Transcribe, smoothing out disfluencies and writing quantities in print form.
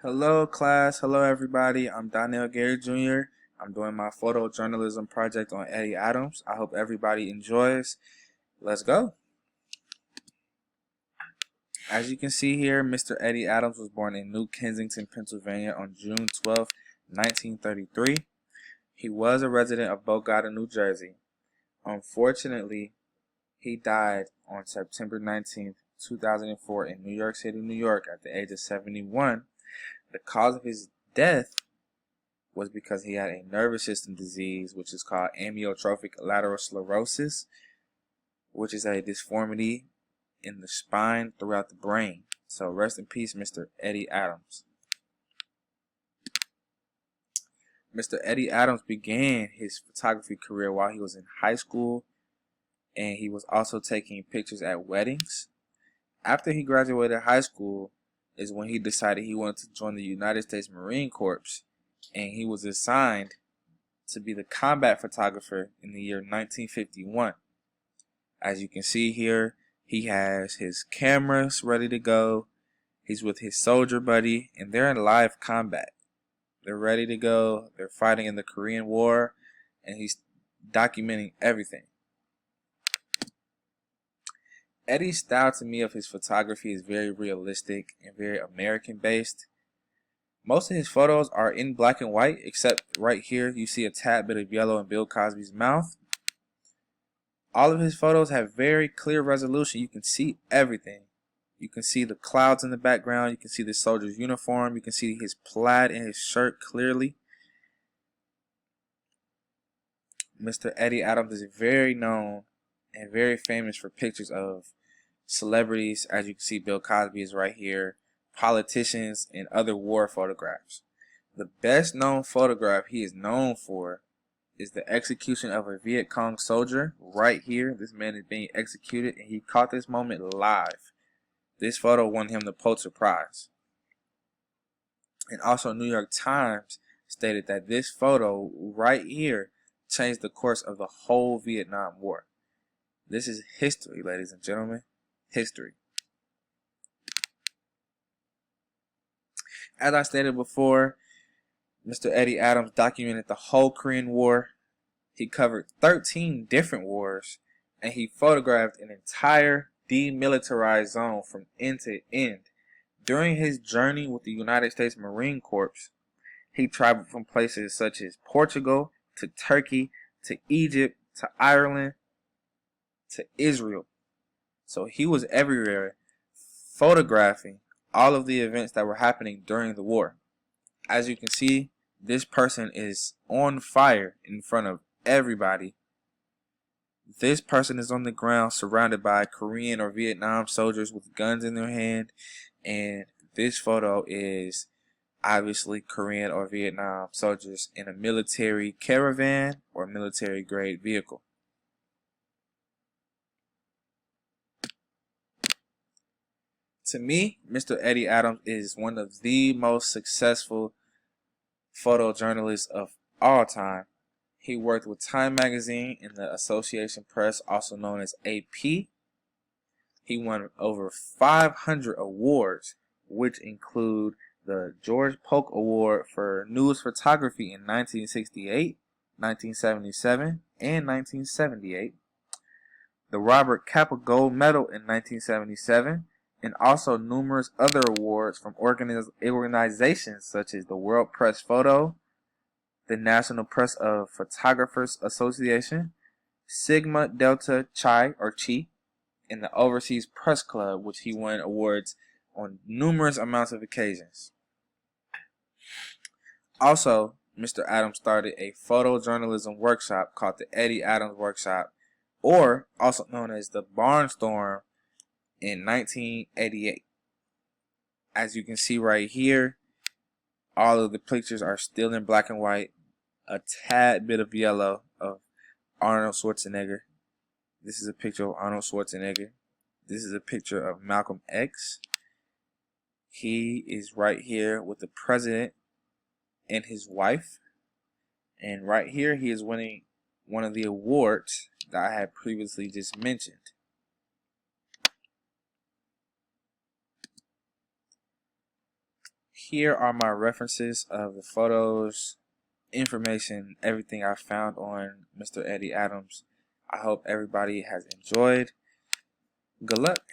Hello class, hello everybody. I'm Donnell Gary Jr. I'm doing my photojournalism project on Eddie Adams. I hope everybody enjoys. Let's go. As you can see here, Mr. Eddie Adams was born in New Kensington, Pennsylvania on June 12, 1933. He was a resident of Bogota, New Jersey. Unfortunately, he died on September 19, 2004 in New York City, New York at the age of 71. The cause of his death was because he had a nervous system disease, which is called amyotrophic lateral sclerosis, which is a deformity in the spine throughout the brain. So rest in peace, Mr. Eddie Adams. Mr. Eddie Adams began his photography career while he was in high school, and he was also taking pictures at weddings. After he graduated high school is when he decided he wanted to join the United States Marine Corps, and he was assigned to be the combat photographer in the year 1951. As you can see here, he has his cameras ready to go. He's with his soldier buddy, and they're in live combat. They're ready to go. They're fighting in the Korean War, and he's documenting everything. Eddie's style to me of his photography is very realistic and very American based. Most of his photos are in black and white, except right here you see a tad bit of yellow in Bill Cosby's mouth. All of his photos have very clear resolution. You can see everything. You can see the clouds in the background. You can see the soldier's uniform. You can see his plaid in his shirt clearly. Mr. Eddie Adams is very known and very famous for pictures of celebrities. As you can see, Bill Cosby is right here, politicians, and other war photographs. The best known photograph he is known for is the execution of a Viet Cong soldier. Right here, this man is being executed, and he caught this moment live. This photo won him the Pulitzer Prize. And also, New York Times stated that this photo right here changed the course of the whole Vietnam War. This is history, ladies and gentlemen. History. As I stated before, Mr. Eddie Adams documented the whole Korean War. He covered 13 different wars, and he photographed an entire demilitarized zone from end to end. During his journey with the United States Marine Corps, he traveled from places such as Portugal to Turkey to Egypt to Ireland to Israel. So he was everywhere photographing all of the events that were happening during the war. As you can see, this person is on fire in front of everybody. This person is on the ground surrounded by Korean or Vietnam soldiers with guns in their hand, and this photo is obviously Korean or Vietnam soldiers in a military caravan or military grade vehicle. To me, Mr. Eddie Adams is one of the most successful photojournalists of all time. He worked with Time Magazine in the Association Press, also known as AP. He won over 500 awards, which include the George Polk Award for News Photography in 1968, 1977, and 1978, the Robert Capa Gold Medal in 1977, and also numerous other awards from organizations such as the World Press Photo, the National Press of Photographers Association, Sigma Delta Chi or Chi, and the Overseas Press Club, which he won awards on numerous amounts of occasions. Also, Mr. Adams started a photojournalism workshop called the Eddie Adams Workshop, or also known as the Barnstorm, in 1988. As you can see right here, all of the pictures are still in black and white, a tad bit of yellow of Arnold Schwarzenegger. This is a picture of Arnold Schwarzenegger. This is a picture of Malcolm X. He is right here with the president and his wife. And right here he is winning one of the awards that I had previously just mentioned. here are my references of the photos, information, everything I found on Mr. Eddie Adams. I hope everybody has enjoyed. Good luck.